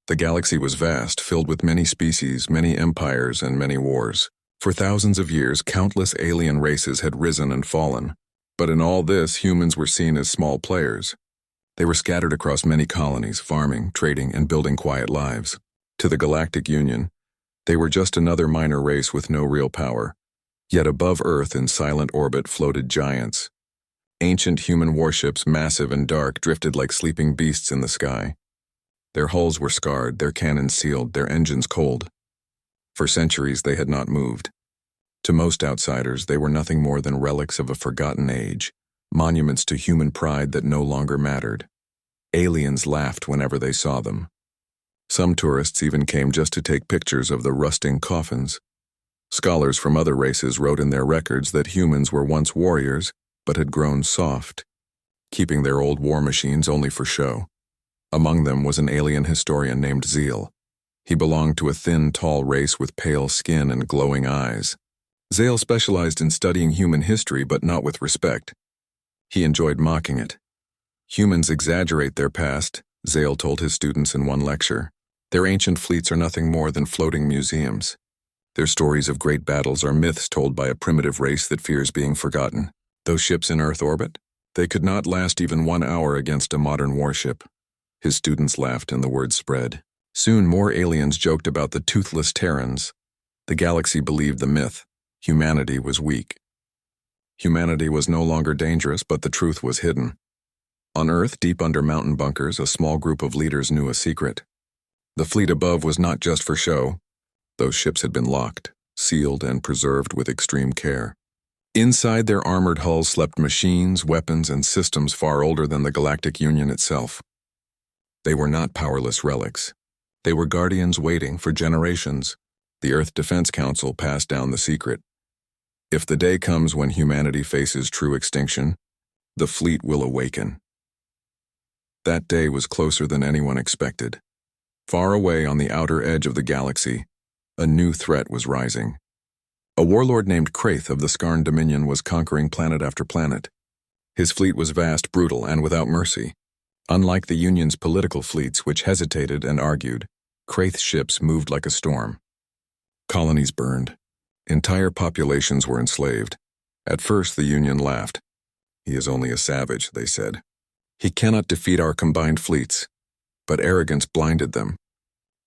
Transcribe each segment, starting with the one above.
The galaxy was vast, filled with many species, many empires, and many wars. For thousands of years, countless alien races had risen and fallen. But in all this, humans were seen as small players. They were scattered across many colonies, farming, trading, and building quiet lives. To the Galactic Union, they were just another minor race with no real power. Yet above Earth in silent orbit floated giants. Ancient human warships, massive and dark, drifted like sleeping beasts in the sky. Their hulls were scarred, their cannons sealed, their engines cold. For centuries they had not moved. To most outsiders, they were nothing more than relics of a forgotten age, monuments to human pride that no longer mattered. Aliens laughed whenever they saw them. Some tourists even came just to take pictures of the rusting coffins. Scholars from other races wrote in their records that humans were once warriors, but had grown soft, keeping their old war machines only for show. Among them was an alien historian named Zeel. He belonged to a thin, tall race with pale skin and glowing eyes. Zeel specialized in studying human history, but not with respect. He enjoyed mocking it. Humans exaggerate their past, Zeel told his students in one lecture. Their ancient fleets are nothing more than floating museums. Their stories of great battles are myths told by a primitive race that fears being forgotten. Those ships in Earth orbit? They could not last even 1 hour against a modern warship. His students laughed and the word spread. Soon more aliens joked about the toothless Terrans. The galaxy believed the myth. Humanity was weak. Humanity was no longer dangerous, but the truth was hidden. On Earth, deep under mountain bunkers, a small group of leaders knew a secret. The fleet above was not just for show. Those ships had been locked, sealed, and preserved with extreme care. Inside their armored hulls slept machines, weapons, and systems far older than the Galactic Union itself. They were not powerless relics. They were guardians waiting for generations. The Earth Defense Council passed down the secret. If the day comes when humanity faces true extinction, the fleet will awaken. That day was closer than anyone expected. Far away on the outer edge of the galaxy, a new threat was rising. A warlord named Kraith of the Skarn Dominion was conquering planet after planet. His fleet was vast, brutal, and without mercy. Unlike the Union's political fleets, which hesitated and argued, Kraith's ships moved like a storm. Colonies burned. Entire populations were enslaved. At first, the Union laughed. "He is only a savage," they said. "He cannot defeat our combined fleets." But arrogance blinded them.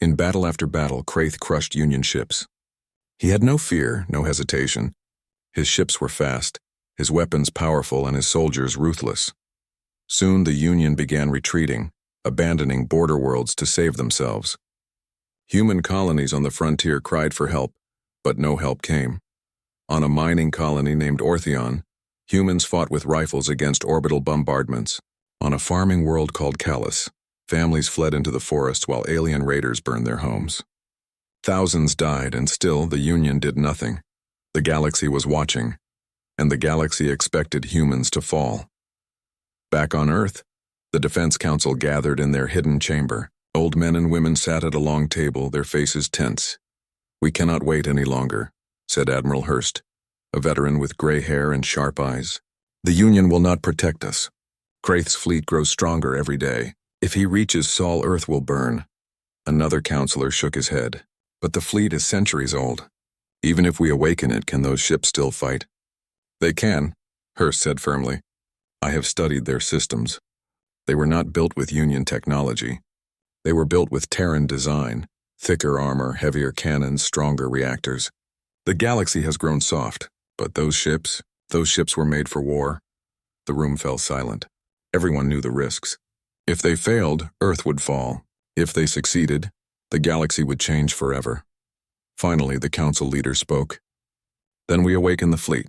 In battle after battle, Kraith crushed Union ships. He had no fear, no hesitation. His ships were fast, his weapons powerful, and his soldiers ruthless. Soon the Union began retreating, abandoning border worlds to save themselves. Human colonies on the frontier cried for help, but no help came. On a mining colony named Ortheon, humans fought with rifles against orbital bombardments. On a farming world called Callus, families fled into the forests while alien raiders burned their homes. Thousands died, and still the Union did nothing. The galaxy was watching, and the galaxy expected humans to fall. Back on Earth, the Defense Council gathered in their hidden chamber. Old men and women sat at a long table, their faces tense. "We cannot wait any longer," said Admiral Hurst, a veteran with gray hair and sharp eyes. "The Union will not protect us. Kraith's fleet grows stronger every day. If he reaches Sol, Earth will burn." Another counselor shook his head. "But the fleet is centuries old. Even if we awaken it, can those ships still fight?" "They can," Hurst said firmly. "I have studied their systems. They were not built with Union technology. They were built with Terran design, thicker armor, heavier cannons, stronger reactors. The galaxy has grown soft, but those ships were made for war." The room fell silent. Everyone knew the risks. If they failed, Earth would fall. If they succeeded, the galaxy would change forever. Finally, the council leader spoke. "Then we awaken the fleet.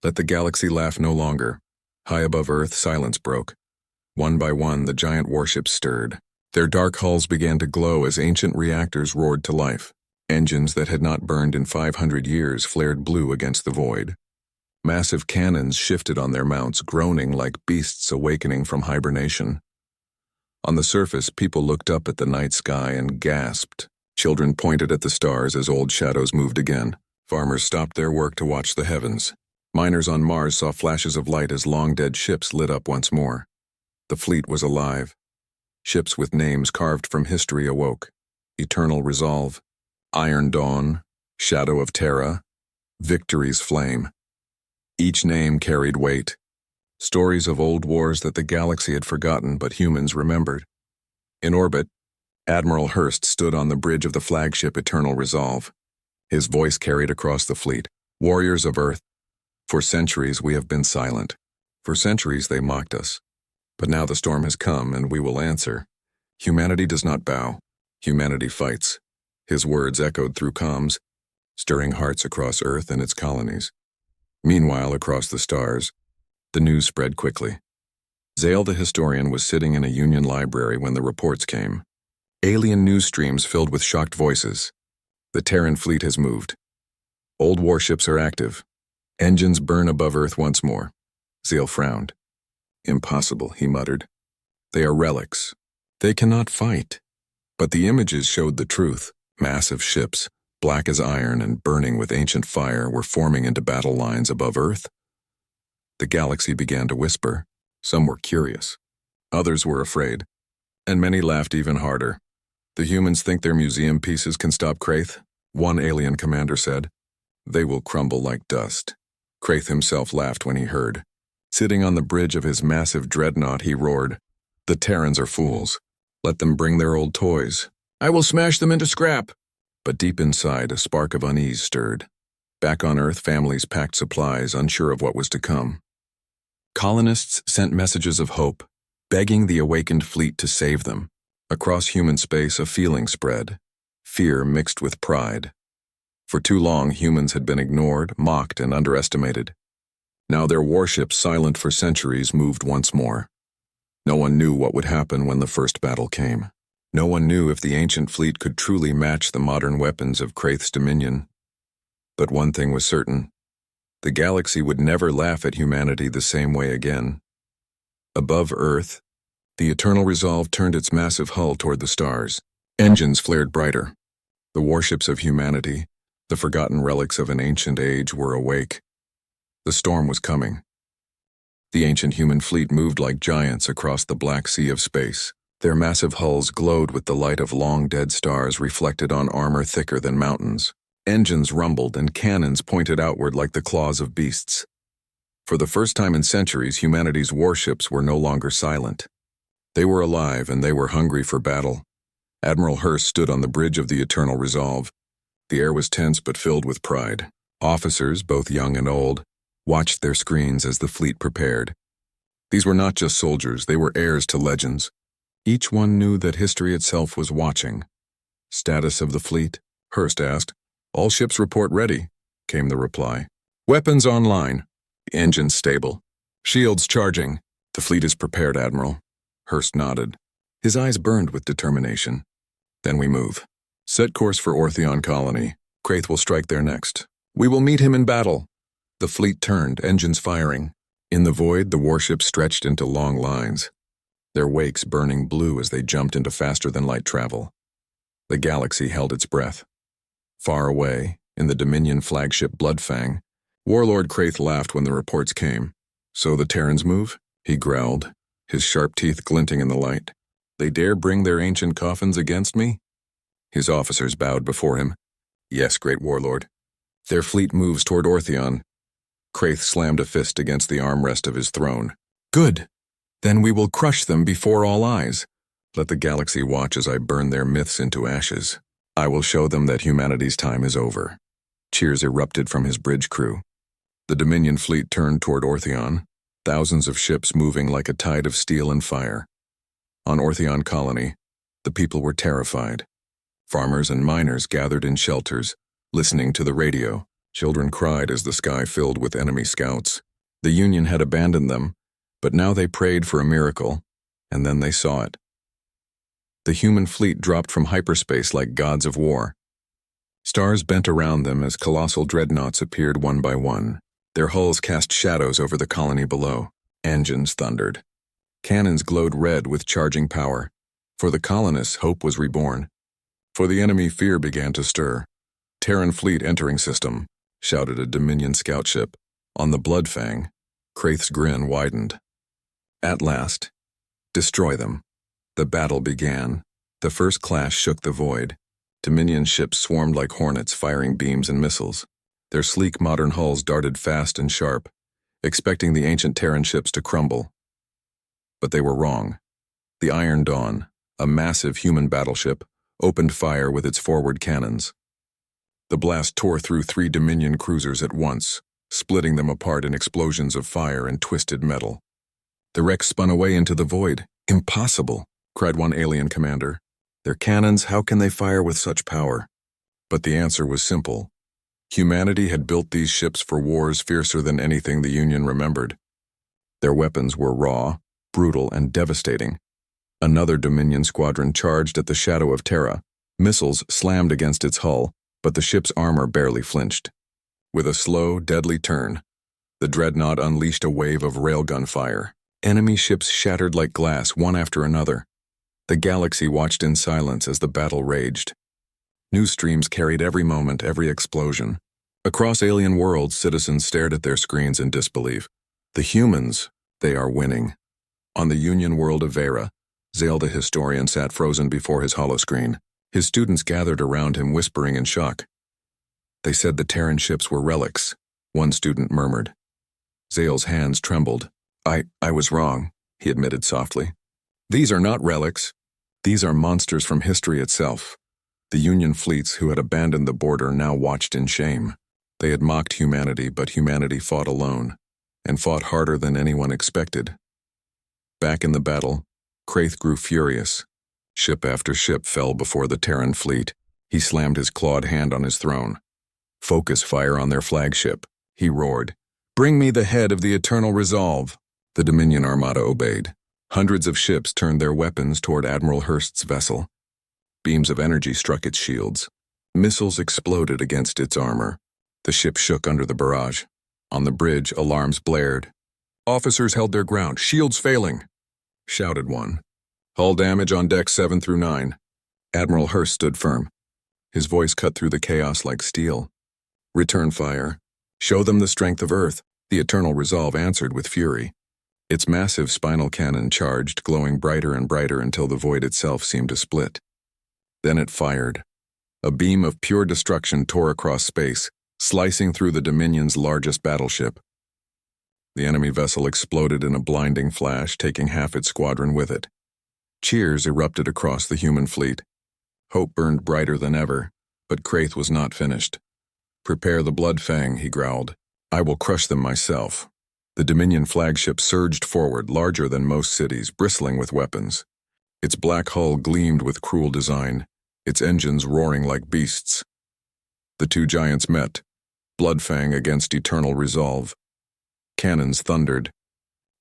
Let the galaxy laugh no longer." High above Earth, silence broke. One by one, the giant warships stirred. Their dark hulls began to glow as ancient reactors roared to life. Engines that had not burned in 500 years flared blue against the void. Massive cannons shifted on their mounts, groaning like beasts awakening from hibernation. On the surface, people looked up at the night sky and gasped. Children pointed at the stars as old shadows moved again. Farmers stopped their work to watch the heavens. Miners on Mars saw flashes of light as long-dead ships lit up once more. The fleet was alive. Ships with names carved from history awoke. Eternal Resolve, Iron Dawn, Shadow of Terra, Victory's Flame. Each name carried weight. Stories of old wars that the galaxy had forgotten but humans remembered. In orbit, Admiral Hurst stood on the bridge of the flagship Eternal Resolve. His voice carried across the fleet. Warriors of Earth, for centuries we have been silent. For centuries they mocked us. But now the storm has come and we will answer. Humanity does not bow. Humanity fights. His words echoed through comms, stirring hearts across Earth and its colonies. Meanwhile, across the stars, the news spread quickly. Zale the historian was sitting in a Union library when the reports came. Alien news streams filled with shocked voices. The Terran fleet has moved. Old warships are active. Engines burn above Earth once more. Zale frowned. Impossible, he muttered. They are relics. They cannot fight. But the images showed the truth. Massive ships, black as iron and burning with ancient fire, were forming into battle lines above Earth. The galaxy began to whisper. Some were curious. Others were afraid. And many laughed even harder. The humans think their museum pieces can stop Kraith, one alien commander said. They will crumble like dust. Kraith himself laughed when he heard. Sitting on the bridge of his massive dreadnought, he roared, "The Terrans are fools. Let them bring their old toys. I will smash them into scrap." But deep inside, a spark of unease stirred. Back on Earth, families packed supplies, unsure of what was to come. Colonists sent messages of hope, begging the awakened fleet to save them. Across human space, a feeling spread, fear mixed with pride. For too long, humans had been ignored, mocked, and underestimated. Now their warships, silent for centuries, moved once more. No one knew what would happen when the first battle came. No one knew if the ancient fleet could truly match the modern weapons of Kraith's dominion. But one thing was certain. The galaxy would never laugh at humanity the same way again. Above Earth, the Eternal Resolve turned its massive hull toward the stars. Engines flared brighter. The warships of humanity, the forgotten relics of an ancient age, were awake. The storm was coming. The ancient human fleet moved like giants across the black sea of space. Their massive hulls glowed with the light of long-dead stars reflected on armor thicker than mountains. Engines rumbled and cannons pointed outward like the claws of beasts. For the first time in centuries, humanity's warships were no longer silent. They were alive and they were hungry for battle. Admiral Hurst stood on the bridge of the Eternal Resolve. The air was tense but filled with pride. Officers, both young and old, watched their screens as the fleet prepared. These were not just soldiers, they were heirs to legends. Each one knew that history itself was watching. "Status of the fleet?" Hurst asked. "All ships report ready," came the reply. "Weapons online. The engines stable. Shields charging. The fleet is prepared, Admiral." Hurst nodded. His eyes burned with determination. "Then we move. Set course for Ortheon Colony. Kraith will strike there next. We will meet him in battle." The fleet turned, engines firing. In the void, the warships stretched into long lines, their wakes burning blue as they jumped into faster-than-light travel. The galaxy held its breath. Far away, in the Dominion flagship Bloodfang, Warlord Kraith laughed when the reports came. "So the Terrans move?" he growled, his sharp teeth glinting in the light. "They dare bring their ancient coffins against me?" His officers bowed before him. "Yes, great warlord." Their fleet moves toward Ortheon. Kraith slammed a fist against the armrest of his throne. "Good! Then we will crush them before all eyes. Let the galaxy watch as I burn their myths into ashes. I will show them that humanity's time is over." Cheers erupted from his bridge crew. The Dominion fleet turned toward Ortheon, thousands of ships moving like a tide of steel and fire. On Ortheon Colony, the people were terrified. Farmers and miners gathered in shelters, listening to the radio. Children cried as the sky filled with enemy scouts. The Union had abandoned them, but now they prayed for a miracle, and then they saw it. The human fleet dropped from hyperspace like gods of war. Stars bent around them as colossal dreadnoughts appeared one by one. Their hulls cast shadows over the colony below. Engines thundered. Cannons glowed red with charging power. For the colonists, hope was reborn. For the enemy, fear began to stir. "Terran fleet entering system," shouted a Dominion scout ship. On the Bloodfang, Kraith's grin widened. At last, destroy them. The battle began. The first clash shook the void. Dominion ships swarmed like hornets, firing beams and missiles. Their sleek modern hulls darted fast and sharp, expecting the ancient Terran ships to crumble. But they were wrong. The Iron Dawn, a massive human battleship, opened fire with its forward cannons. The blast tore through 3 Dominion cruisers at once, splitting them apart in explosions of fire and twisted metal. The wreck spun away into the void. "Impossible," cried one alien commander. "Their cannons, how can they fire with such power?" But the answer was simple. Humanity had built these ships for wars fiercer than anything the Union remembered. Their weapons were raw, brutal, and devastating. Another Dominion squadron charged at the shadow of Terra. Missiles slammed against its hull, but the ship's armor barely flinched. With a slow, deadly turn, the dreadnought unleashed a wave of railgun fire. Enemy ships shattered like glass, one after another. The galaxy watched in silence as the battle raged. News streams carried every moment, every explosion. Across alien worlds, citizens stared at their screens in disbelief. The humans, they are winning. On the Union world of Vera, Zale the historian sat frozen before his holoscreen. His students gathered around him, whispering in shock. "They said the Terran ships were relics," one student murmured. Zale's hands trembled. I was wrong," he admitted softly. "These are not relics. These are monsters from history itself." The Union fleets who had abandoned the border now watched in shame. They had mocked humanity, but humanity fought alone, and fought harder than anyone expected. Back in the battle, Kraith grew furious. Ship after ship fell before the Terran fleet. He slammed his clawed hand on his throne. "Focus fire on their flagship," he roared. "Bring me the head of the Eternal Resolve." The Dominion Armada obeyed. Hundreds of ships turned their weapons toward Admiral Hurst's vessel. Beams of energy struck its shields. Missiles exploded against its armor. The ship shook under the barrage. On the bridge, alarms blared. "Officers held their ground. Shields failing," shouted one. "Hull damage on decks 7 through 9. Admiral Hurst stood firm. His voice cut through the chaos like steel. "Return fire. Show them the strength of Earth," the Eternal Resolve answered with fury. Its massive spinal cannon charged, glowing brighter and brighter until the void itself seemed to split. Then it fired. A beam of pure destruction tore across space, slicing through the Dominion's largest battleship. The enemy vessel exploded in a blinding flash, taking half its squadron with it. Cheers erupted across the human fleet. Hope burned brighter than ever, but Kraith was not finished. "Prepare the blood fang," he growled. "I will crush them myself." The Dominion flagship surged forward, larger than most cities, bristling with weapons. Its black hull gleamed with cruel design, its engines roaring like beasts. The two giants met, Bloodfang against Eternal Resolve. Cannons thundered.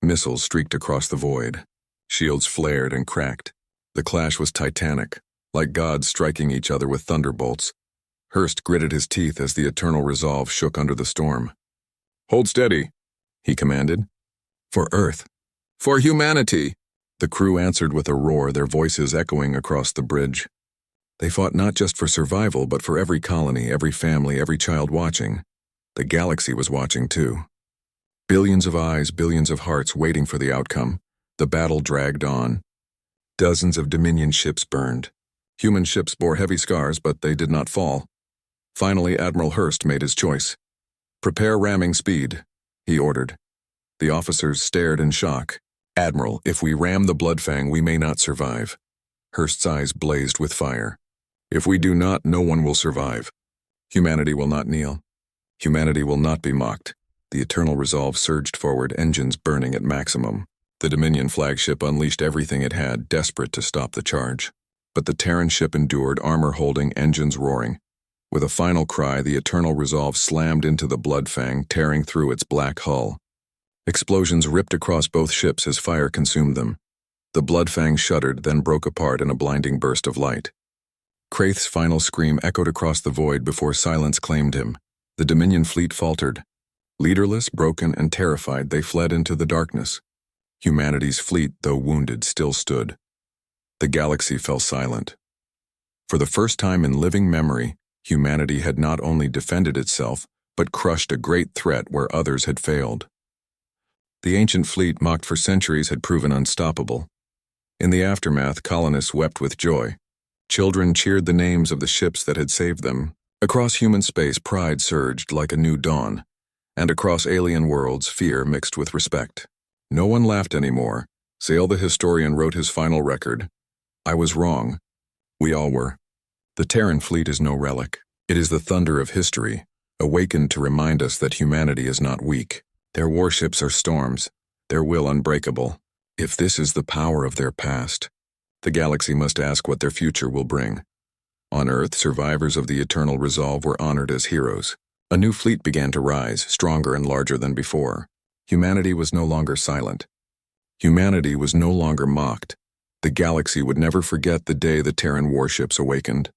Missiles streaked across the void. Shields flared and cracked. The clash was titanic, like gods striking each other with thunderbolts. Hurst gritted his teeth as the Eternal Resolve shook under the storm. "Hold steady," he commanded. "For Earth. For humanity," the crew answered with a roar, their voices echoing across the bridge. They fought not just for survival, but for every colony, every family, every child watching. The galaxy was watching too. Billions of eyes, billions of hearts waiting for the outcome. The battle dragged on. Dozens of Dominion ships burned. Human ships bore heavy scars, but they did not fall. Finally, Admiral Hurst made his choice. "Prepare ramming speed," he ordered. The officers stared in shock. "Admiral, if we ram the Bloodfang, we may not survive." Hurst's eyes blazed with fire. "If we do not, no one will survive. Humanity will not kneel. Humanity will not be mocked." The Eternal Resolve surged forward, engines burning at maximum. The Dominion flagship unleashed everything it had, desperate to stop the charge. But the Terran ship endured, armor holding, engines roaring. With a final cry, the Eternal Resolve slammed into the Bloodfang, tearing through its black hull. Explosions ripped across both ships as fire consumed them. The Bloodfang shuddered, then broke apart in a blinding burst of light. Kraith's final scream echoed across the void before silence claimed him. The Dominion fleet faltered. Leaderless, broken, and terrified, they fled into the darkness. Humanity's fleet, though wounded, still stood. The galaxy fell silent. For the first time in living memory, humanity had not only defended itself, but crushed a great threat where others had failed. The ancient fleet, mocked for centuries, had proven unstoppable. In the aftermath, colonists wept with joy. Children cheered the names of the ships that had saved them. Across human space, pride surged like a new dawn, and across alien worlds, fear mixed with respect. No one laughed anymore. Sale the historian wrote his final record. I was wrong. We all were. The Terran fleet is no relic. It is the thunder of history, awakened to remind us that humanity is not weak. Their warships are storms, their will unbreakable. If this is the power of their past, the galaxy must ask what their future will bring. On Earth, survivors of the Eternal Resolve were honored as heroes. A new fleet began to rise, stronger and larger than before. Humanity was no longer silent. Humanity was no longer mocked. The galaxy would never forget the day the Terran warships awakened.